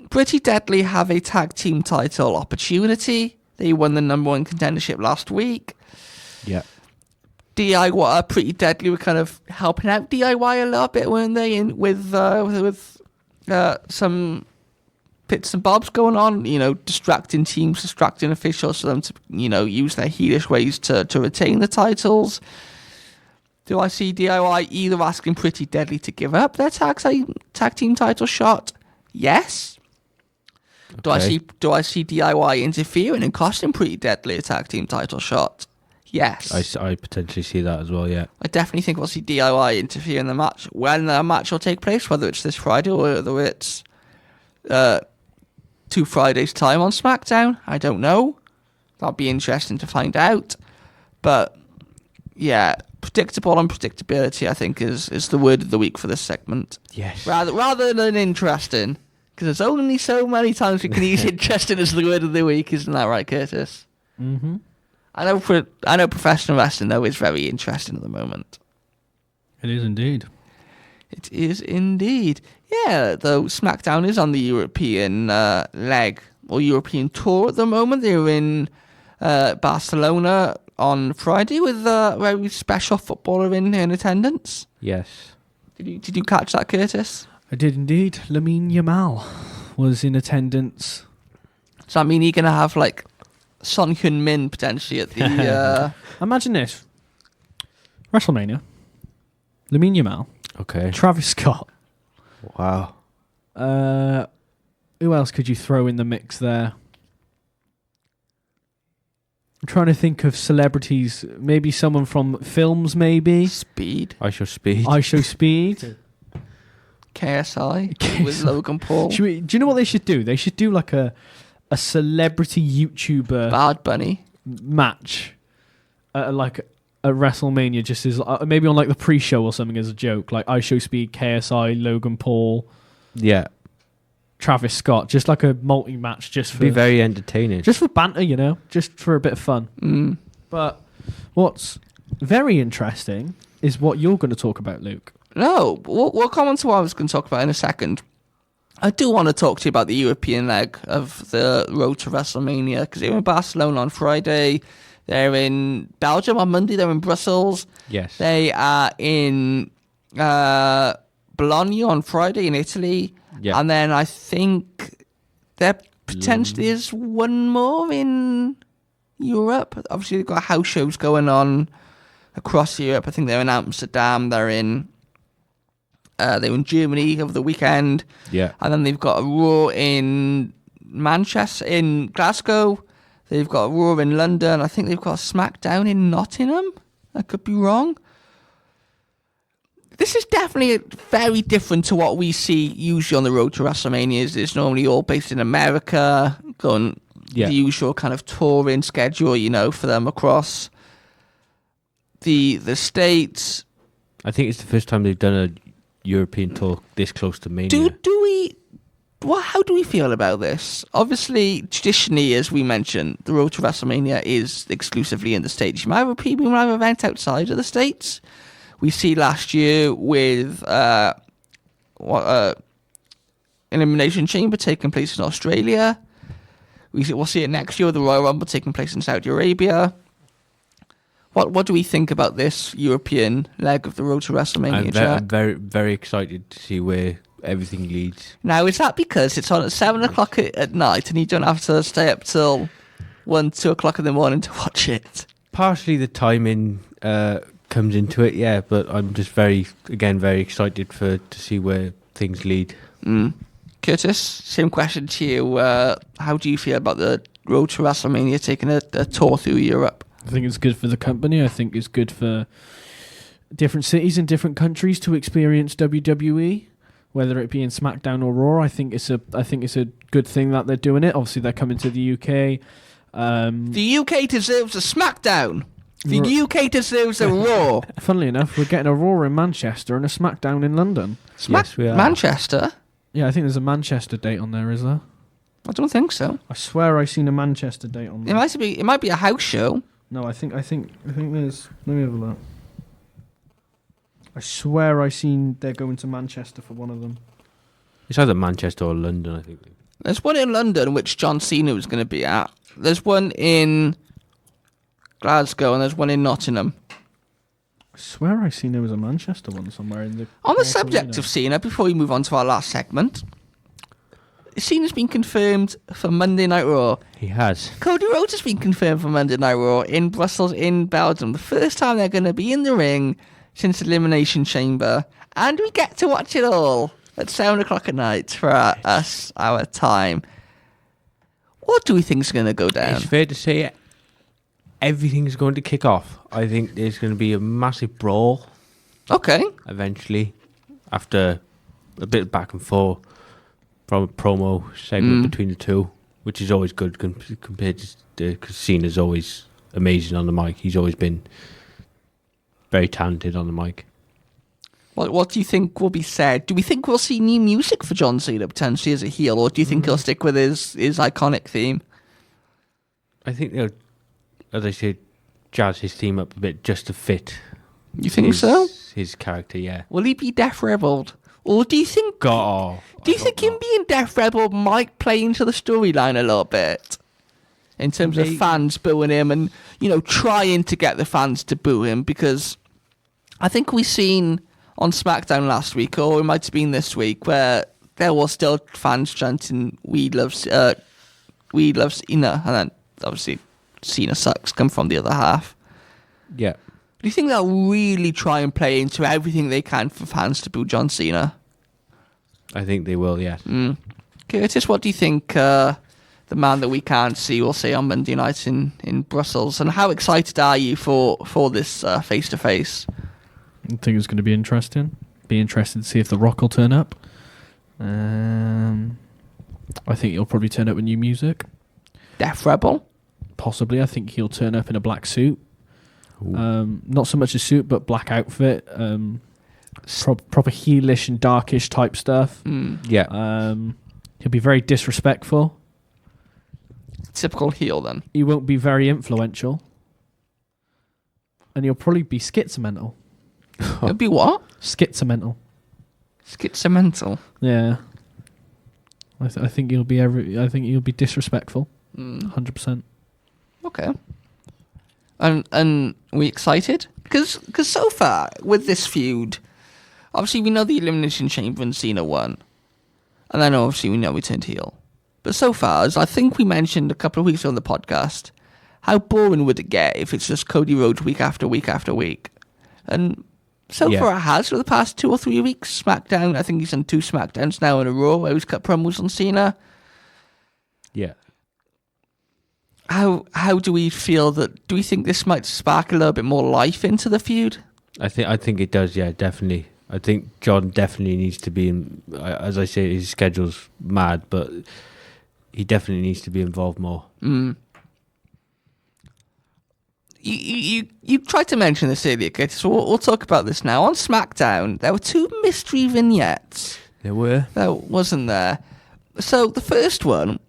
Pretty Deadly have a tag team title opportunity. They won the number 1 contendership last week. Yeah. DIY, Pretty Deadly were kind of helping out DIY a little bit, weren't they? With some bits and bobs going on, distracting teams, distracting officials for them to, use their heelish ways to retain the titles. Do I see DIY either asking Pretty Deadly to give up their tag team title shot? Yes. Okay. Do I see DIY interfering and costing Pretty Deadly a tag team title shot? Yes. I potentially see that as well, yeah. I definitely think we'll see DIY interfere in the match when the match will take place, whether it's this Friday or whether it's 2 Fridays' time on SmackDown. I don't know. That'll be interesting to find out. But, yeah, predictable unpredictability, I think, is the word of the week for this segment. Yes. Rather than interesting, because there's only so many times we can use interesting as the word of the week, isn't that right, Curtis? Mm-hmm. I know professional wrestling, though, is very interesting at the moment. It is indeed. It is indeed. Yeah, though SmackDown is on the European leg or European tour at the moment. They're in Barcelona on Friday with a very special footballer in attendance. Yes. Did you catch that, Curtis? I did indeed. Lamine Yamal was in attendance. Does that mean you're going to have, Son Heung-min potentially at the... Imagine this. WrestleMania. Lamine Yamal. Okay. Travis Scott. Wow. Who else could you throw in the mix there? I'm trying to think of celebrities. Maybe someone from films, maybe. Speed. I Show Speed. I Show Speed. KSI with Logan Paul. Do you know what they should do? They should do like a celebrity YouTuber Bad Bunny. match at WrestleMania, just as maybe on like the pre-show or something as a joke. Like I Show Speed, KSI, Logan Paul, Yeah. Travis Scott, just like a multi-match, just for Be very entertaining. just for banter, just for a bit of fun. But what's very interesting is what you're going to talk about, Luke. No, we'll come on to what I was going to talk about in a second. I do want to talk to you about the European leg of the road to WrestleMania, because they're in Barcelona on Friday, they're in Belgium on Monday, they're in Brussels, Yes. they are in Bologna on Friday in Italy, Yeah. and then I think there potentially is one more in Europe. Obviously, they've got house shows going on across Europe. I think they're in Amsterdam, they're in Germany over the weekend. Yeah. And then they've got a Raw in Manchester, in Glasgow. They've got a Raw in London. I think they've got a SmackDown in Nottingham. I could be wrong. This is definitely very different to what we see usually on the road to WrestleMania. It's normally all based in America, going the usual kind of touring schedule, for them across the States. I think it's the first time they've done a European tour this close to Mania. How do we feel about this? Obviously, traditionally, as we mentioned, the road to WrestleMania is exclusively in the States. You might have a premium live event outside of the States. We see last year with Elimination Chamber taking place in Australia. We'll see it next year with the Royal Rumble taking place in Saudi Arabia. What do we think about this European leg of the road to WrestleMania? I'm very, very excited to see where everything leads. Now, is that because it's on at 7 o'clock at night and you don't have to stay up till 1, 2 o'clock in the morning to watch it? Partially the timing comes into it, yeah, but I'm just very excited to see where things lead. Curtis, same question to you. How do you feel about the road to WrestleMania taking a tour through Europe? I think it's good for the company. I think it's good for different cities and different countries to experience WWE, whether it be in SmackDown or Raw. I think it's a good thing that they're doing it. Obviously, they're coming to the UK. The UK deserves a SmackDown. The UK deserves a Raw. Funnily enough, we're getting a Raw in Manchester and a SmackDown in London. Yes, we are. Manchester? Yeah, I think there's a Manchester date on there, is there? I don't think so. I swear I seen a Manchester date on there. It might be a house show. No, I think there's. Let me have a look. I swear I seen they're going to Manchester for one of them. It's either Manchester or London, I think. There's one in London, which John Cena was going to be at. There's one in Glasgow, and there's one in Nottingham. I swear I seen there was a Manchester one somewhere in the... On the subject of Cena, before we move on to our last segment, Cena's been confirmed for Monday Night Raw. He has. Cody Rhodes has been confirmed for Monday Night Raw in Brussels, in Belgium. The first time they're going to be in the ring since Elimination Chamber. And we get to watch it all at 7 o'clock at night for our time. What do we think is going to go down? It's fair to say everything's going to kick off. I think there's going to be a massive brawl. Okay. Eventually, after a bit of back and forth from a promo segment between the two, which is always good compared to because Cena's always amazing on the mic. He's always been very talented on the mic. What do you think will be said? Do we think we'll see new music for John Cena potentially as a heel, or do you think he'll stick with his iconic theme? I think they'll, as I said, jazz his theme up a bit just to fit. You think so? His character, yeah. Will he be Death Rebelled? Or do you think... God, do you think him being Death Rebel might play into the storyline a little bit? In terms of fans booing him and, trying to get the fans to boo him, because I think we seen on SmackDown last week, or it might have been this week, where there was still fans chanting "We love Cena," and then obviously Cena sucks come from the other half. Yeah. Do you think they'll really try and play into everything they can for fans to boo John Cena? I think they will, yes. Curtis, what do you think the man that we can't see will say on Monday night in Brussels? And how excited are you for this face-to-face? I think it's going to be interesting. Be interested to see if The Rock will turn up. I think he'll probably turn up with new music. Death Rebel? Possibly. I think he'll turn up in a black suit. Not so much a suit, but black outfit. Proper heelish and darkish type stuff. Yeah. He'll be very disrespectful. Typical heel, then. He won't be very influential. And he'll probably be schizomental. It'll be what? Schizomental. Schizomental. Yeah. I think he'll be I think he'll be disrespectful. 100%. Okay. And we excited? Because so far, with this feud, obviously we know the Elimination Chamber and Cena won. And then obviously we know we turned heel. But so far, as I think we mentioned a couple of weeks ago on the podcast, how boring would it get if it's just Cody Rhodes week after week after week? And so far it has for the past 2 or 3 weeks. SmackDown, I think he's done 2 SmackDowns now in a row where he's cut promos on Cena. Yeah. How do we feel that? Do we think this might spark a little bit more life into the feud? I think it does. Yeah, definitely. I think John definitely needs to be in. As I say, his schedule's mad, but he definitely needs to be involved more. You tried to mention this earlier, Kate, so we'll talk about this now. On SmackDown, there were 2 mystery vignettes. There were. There wasn't there. So the first one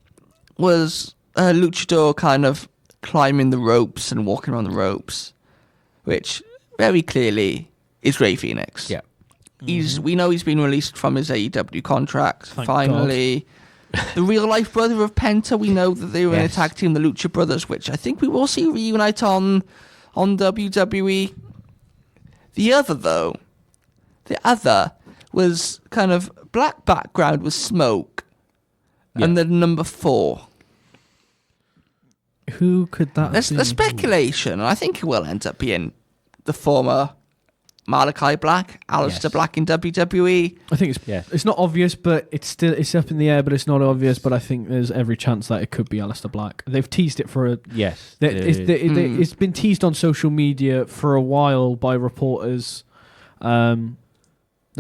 was a luchador kind of climbing the ropes and walking around the ropes, which very clearly is Rey Fenix. Yeah. We know he's been released from his AEW contract. Thank finally. The real life brother of Penta, we know that they were in a Yes. tag team, the Lucha Brothers, which I think we will see reunite on WWE. The other was kind of black background with smoke, and then number 4. Who could that There's be? the speculation, and I think it will end up being the former Malachi Black, Aleister Yes. Black in WWE. I think it's not obvious, but it's up in the air, but it's not obvious. But I think there's every chance that it could be Aleister Black. They've teased it for a Yes. it's been teased on social media for a while by reporters. No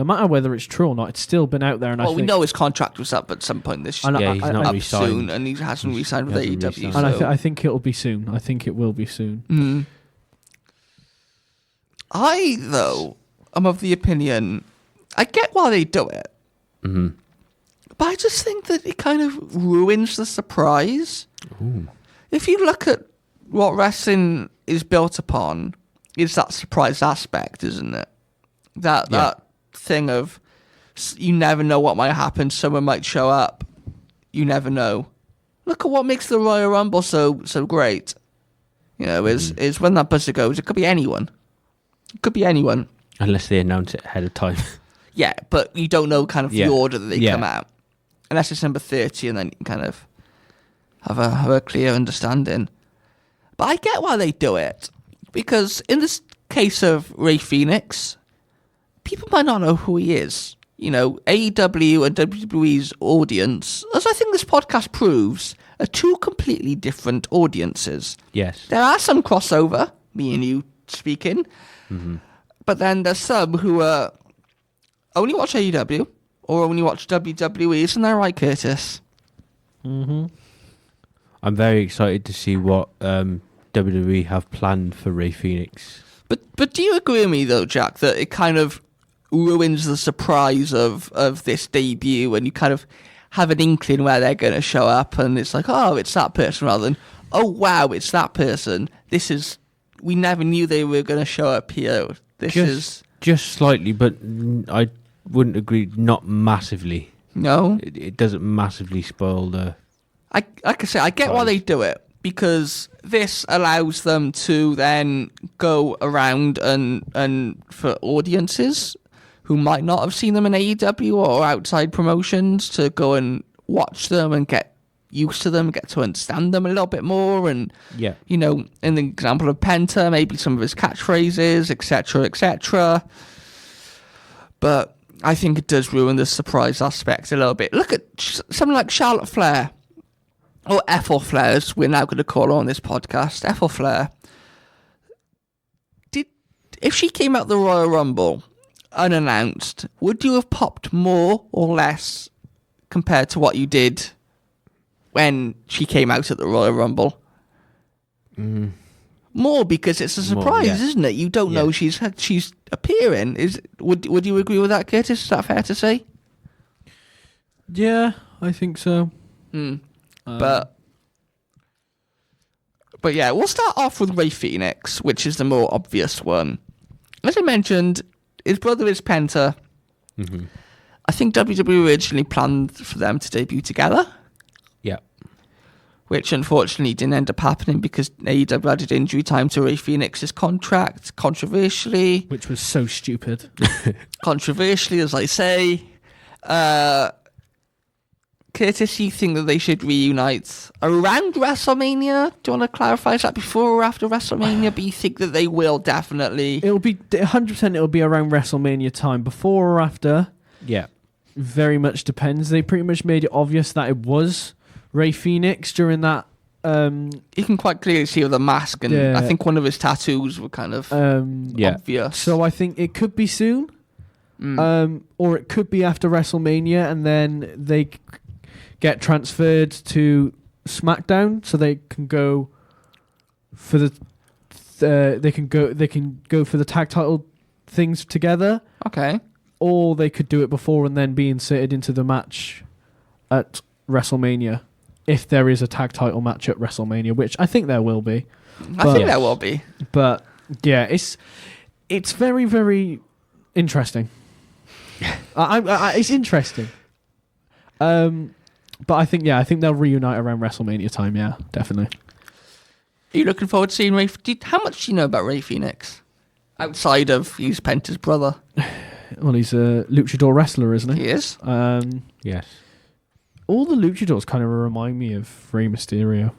matter whether it's true or not, it's still been out there. And Well, we know his contract was up at some point this year. Yeah, he's not Up re-signed. soon, and he hasn't re-signed with He hasn't AEW. re-signed. And So. I think it'll be soon. I think it will be soon. I, though, am of the opinion, I get why they do it, but I just think that it kind of ruins the surprise. If you look at what wrestling is built upon, it's that surprise aspect, isn't it? That thing of you never know what might happen. Someone might show up. You never know. Look at what makes the Royal Rumble so great. You know, is when that buzzer goes, it could be anyone. It could be anyone. Unless they announce it ahead of time. Yeah, but you don't know kind of the order that they Yeah. come out. Unless it's number 30, and then you can kind of have a clear understanding. But I get why they do it. Because in this case of Rey Fenix, people might not know who he is. You know, AEW and WWE's audience, as I think this podcast proves, are 2 completely different audiences. Yes. There are some crossover, me and you speaking, but then there's some who only watch AEW or only watch WWE. Isn't that right, Curtis? I'm very excited to see what WWE have planned for Rey Fenix. But do you agree with me, though, Jack, that it kind of ruins the surprise of this debut, and you kind of have an inkling where they're going to show up, and it's like, oh, it's that person, rather than, oh, wow, it's that person. We never knew they were going to show up here. Just slightly, but I wouldn't agree. Not massively. No? It doesn't massively spoil the. Like I say, I get why they do it, because this allows them to then go around and for audiences who might not have seen them in AEW or outside promotions to go and watch them and get used to them, get to understand them a little bit more, and Yeah. in the example of Penta, maybe some of his catchphrases, etc., etc. But I think it does ruin the surprise aspect a little bit. Look at something like Charlotte Flair, or Ethel Flair, as we're now going to call her on this podcast, Ethel Flair. If she came out the Royal Rumble unannounced, would you have popped more or less compared to what you did when she came out at the Royal Rumble? More, because it's a surprise, isn't it? You don't know she's appearing. Would you agree with that, Curtis? Is that fair to say? Yeah, I think so. But yeah, we'll start off with Rey Fenix, which is the more obvious one. As I mentioned, his brother is Penta. Mm-hmm. I think WWE originally planned for them to debut together. Yeah. Which unfortunately didn't end up happening because AEW added injury time to Rey Fenix's contract, controversially. Which was so stupid. Controversially, as I say. Curtis, you think that they should reunite around WrestleMania? Do you want to clarify, is that before or after WrestleMania? But you think that they will definitely... It'll be 100%. It'll be around WrestleMania time, before or after. Yeah. Very much depends. They pretty much made it obvious that it was Rey Fenix during that. You can quite clearly see with the mask, and I think one of his tattoos were kind of obvious. So I think it could be soon, or it could be after WrestleMania, and then they get transferred to SmackDown, so they can go for they can go for the tag title things together. Okay. Or they could do it before and then be inserted into the match at WrestleMania, if there is a tag title match at WrestleMania, which I think there will be. I think there will be. But yeah, it's very, very interesting. It's interesting. But I think they'll reunite around WrestleMania time. Yeah, definitely. Are you looking forward to seeing Rey? How much do you know about Rey Fenix outside of he's Penta's brother? Well, he's a luchador wrestler, isn't he? He is. Yes. All the luchadors kind of remind me of Rey Mysterio.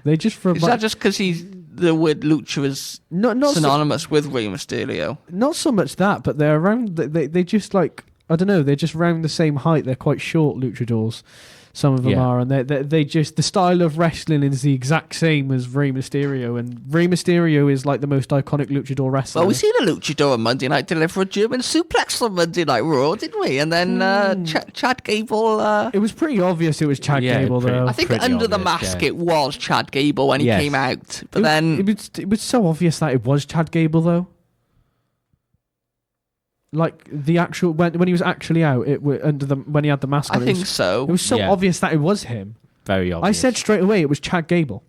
They just is that just because the word lucha is not synonymous with Rey Mysterio? Not so much that, but they're around. They just like, I don't know. They're just around the same height. They're quite short luchadors. Some of them are, and they just, the style of wrestling is the exact same as Rey Mysterio, and Rey Mysterio is like the most iconic luchador wrestler. Well, we seen a luchador on Monday night deliver a German suplex on Monday Night Raw, didn't we? And then Chad Gable. It was pretty obvious it was Chad Gable, though. I think under the mask it was Chad Gable when he came out, but it was so obvious that it was Chad Gable, though. Like the actual when he was actually out, when he had the mask on. I think so. It was so obvious that it was him. Very obvious. I said straight away it was Chad Gable.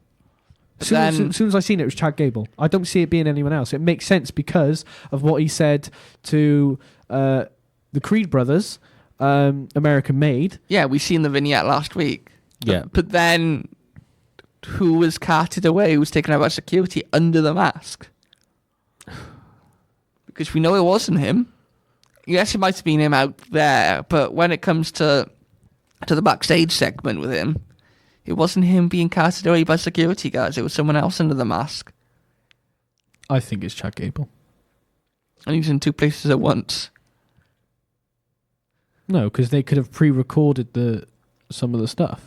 As soon as I seen it, it was Chad Gable. I don't see it being anyone else. It makes sense because of what he said to the Creed brothers, American Made. Yeah, we seen the vignette last week. Yeah, but then who was carted away? Who was taken out by security under the mask? Because we know it wasn't him. Yes, it might have been him out there, but when it comes to the backstage segment with him, it wasn't him being carted away by security guards. It was someone else under the mask. I think it's Chad Gable. And he was in two places at once. No, because they could have pre-recorded some of the stuff.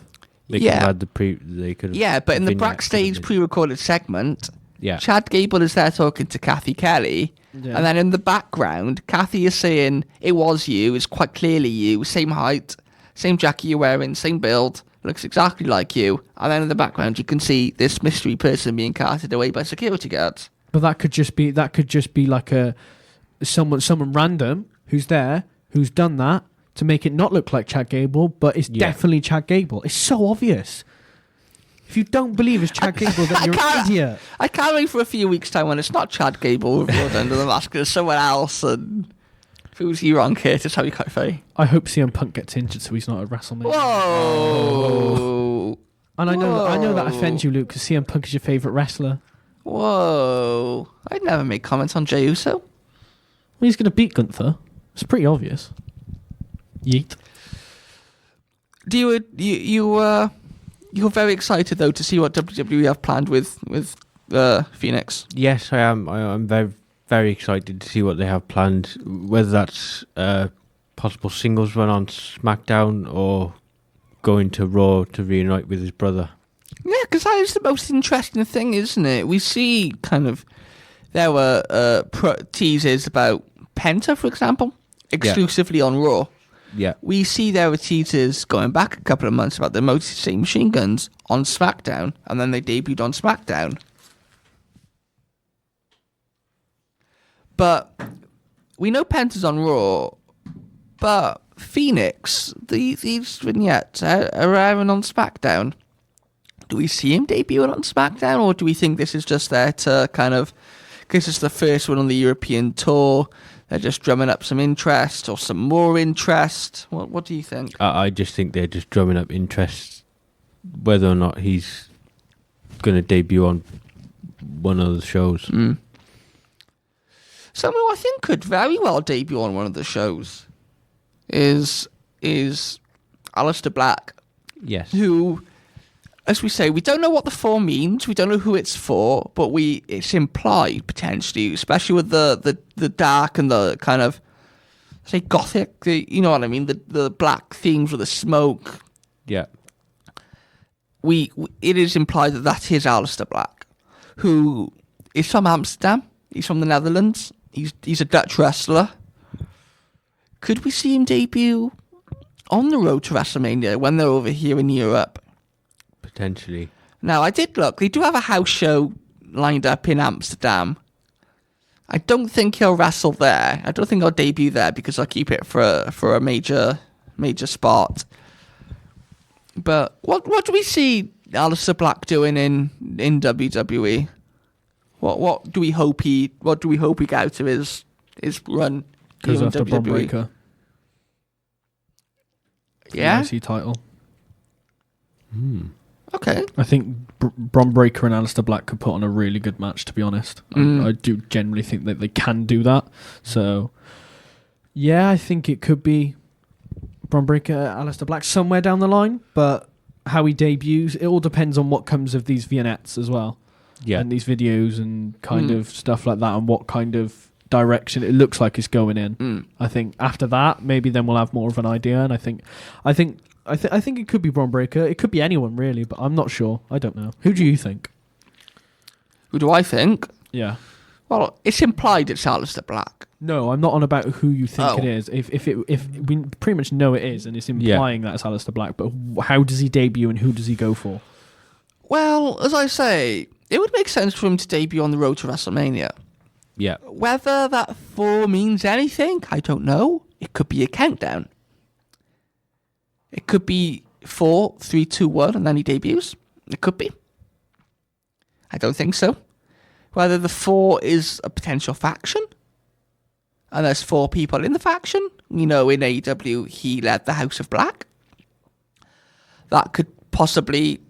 They could have had they could have. Yeah, but in the backstage pre-recorded segment, Chad Gable is there talking to Kathy Kelly. Yeah. And then in the background, Kathy is saying, it was you, it's quite clearly you, same height, same jacket you're wearing, same build, looks exactly like you. And then in the background, you can see this mystery person being carted away by security guards. But that could just be like someone random who's there, who's done that to make it not look like Chad Gable, but it's definitely Chad Gable. It's so obvious. If you don't believe it's Chad Gable, then you're an idiot. I can't wait for a few weeks' time when it's not Chad Gable revealed under the mask, it's someone else. And who's you wrong, Curtis? How you quite funny. I hope CM Punk gets injured so he's not at WrestleMania. Whoa! And I know that offends you, Luke, because CM Punk is your favourite wrestler. Whoa! I'd never make comments on Jey Uso. Well, he's going to beat Gunther. It's pretty obvious. Yeet. You're very excited though to see what WWE have planned with Phoenix. Yes, I am. I'm very, very excited to see what they have planned. Whether that's possible singles run on SmackDown or going to Raw to reunite with his brother. Yeah, because that is the most interesting thing, isn't it? We see there were teasers about Penta, for example, exclusively on Raw. Yeah. We see there were teasers going back a couple of months about the Motor City Machine Guns on SmackDown, and then they debuted on SmackDown. But we know Penta's on Raw, but Phoenix, these vignettes are airing on SmackDown. Do we see him debuting on SmackDown, or do we think this is just there to kind of, because it's the first one on the European tour, they're just drumming up some interest or some more interest? What do you think? I just think they're just drumming up interest, whether or not he's going to debut on one of the shows. Someone who I think could very well debut on one of the shows is Aleister Black. Yes. Who, as we say, we don't know what the 4 means. We don't know who it's for, but it's implied potentially, especially with the dark and the kind of, say, gothic. You know what I mean? The black themes with the smoke. Yeah. It is implied that is Aleister Black, who is from Amsterdam. He's from the Netherlands. He's a Dutch wrestler. Could we see him debut on the road to WrestleMania when they're over here in Europe? Potentially. Now, I did look. They do have a house show lined up in Amsterdam. I don't think he'll wrestle there. I don't think he'll debut there because I'll keep it for a major spot. But what do we see Aleister Black doing in WWE? What do we hope he get out of his run? Goes after WWE? Bron Breakker. Yeah. The IC title. Okay. I think Bron Breakker and Aleister Black could put on a really good match, to be honest. I do generally think that they can do that. So, yeah, I think it could be Bron Breakker, Aleister Black somewhere down the line. But how he debuts, it all depends on what comes of these vignettes as well. Yeah. And these videos and kind of stuff like that, and what kind of direction it looks like it's going in. I think after that, maybe then we'll have more of an idea. And I think it could be Bron Breakker. It could be anyone really, but I'm not sure. I don't know. Who do you think? Who do I think? Yeah. Well, it's implied it's Aleister Black. No, I'm not on about who you think Oh. it is. If we pretty much know it is, and it's implying that it's Aleister Black, but how does he debut and who does he go for? Well, as I say, it would make sense for him to debut on the road to WrestleMania. Yeah. Whether that 4 means anything, I don't know. It could be a countdown. It could be 4, 3, 2, 1, and then he debuts. It could be. I don't think so. Whether the 4 is a potential faction, and there's 4 people in the faction. You know, in AEW, he led the House of Black. That could possibly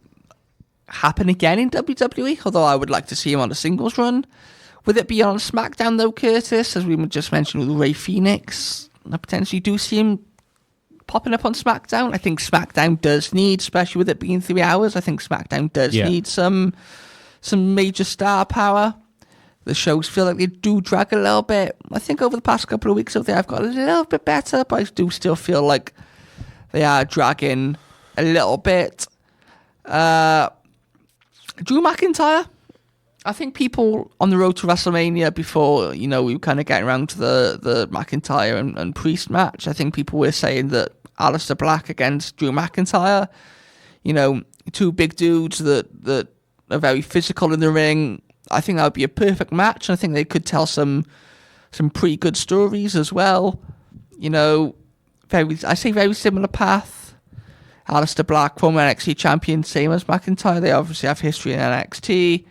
happen again in WWE, although I would like to see him on a singles run. Would it be on SmackDown though, Curtis, as we just mentioned with Rey Fenix? I potentially do see him popping up on SmackDown. I think SmackDown does need, especially with it being 3 hours, I think SmackDown does need some major star power. The shows feel like they do drag a little bit. I think over the past couple of weeks over there, I've got a little bit better, but I do still feel like they are dragging a little bit. Drew McIntyre. I think people on the road to WrestleMania before, we were kind of getting around to the McIntyre and Priest match. I think people were saying that Aleister Black against Drew McIntyre, 2 big dudes that are very physical in the ring. I think that would be a perfect match. And I think they could tell some pretty good stories as well. Very similar path. Aleister Black, former NXT champion, same as McIntyre. They obviously have history in NXT.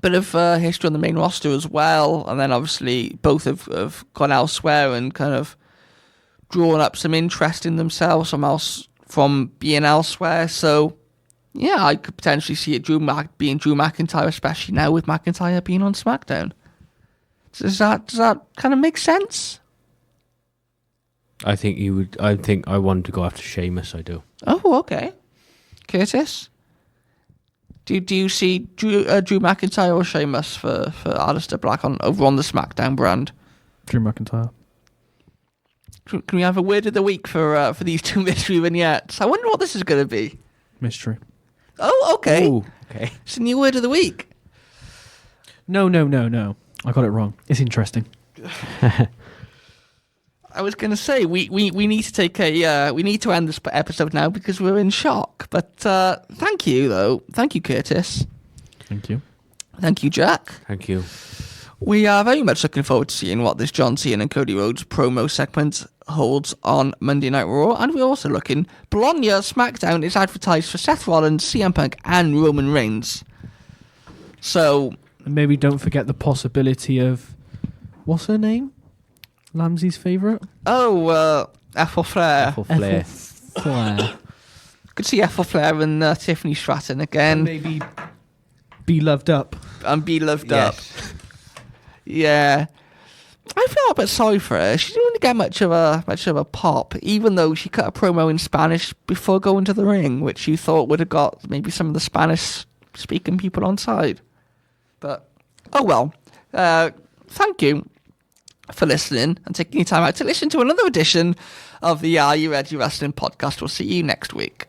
Bit of history on the main roster as well. And then obviously both have gone elsewhere and kind of drawn up some interest in themselves from being elsewhere. So, yeah, I could potentially see it being Drew McIntyre, especially now with McIntyre being on SmackDown. Does that kind of make sense? I think he would. I think I want to go after Sheamus. I do. Oh, okay. Curtis? Do you see Drew McIntyre or Sheamus for Aleister Black over on the SmackDown brand? Drew McIntyre. Can we have a word of the week for these two mystery vignettes? I wonder what this is going to be. Mystery. Oh, okay. Ooh, okay. It's a new word of the week. No. I got it wrong. It's interesting. I was going to say we need to take we need to end this episode now because we're in shock. But thank you though. Thank you, Curtis. Thank you. Thank you, Jack. Thank you. We are very much looking forward to seeing what this John Cena and Cody Rhodes promo segment holds on Monday Night Raw, and we're also looking. Bologna SmackDown is advertised for Seth Rollins, CM Punk, and Roman Reigns. So And maybe don't forget the possibility of what's her name? Lamsey's favourite? Ethel Flair. Ethel Flair. Flair. Could see Ethel Flair and Tiffany Stratton again. Maybe be loved up. And be loved up. Yes. Yeah. I feel a bit sorry for her. She didn't really get much of a pop, even though she cut a promo in Spanish before going to the ring, which you thought would have got maybe some of the Spanish speaking people on side. But oh well. Thank you for listening and taking your time out to listen to another edition of the Are You Ready Wrestling podcast. We'll see you next week.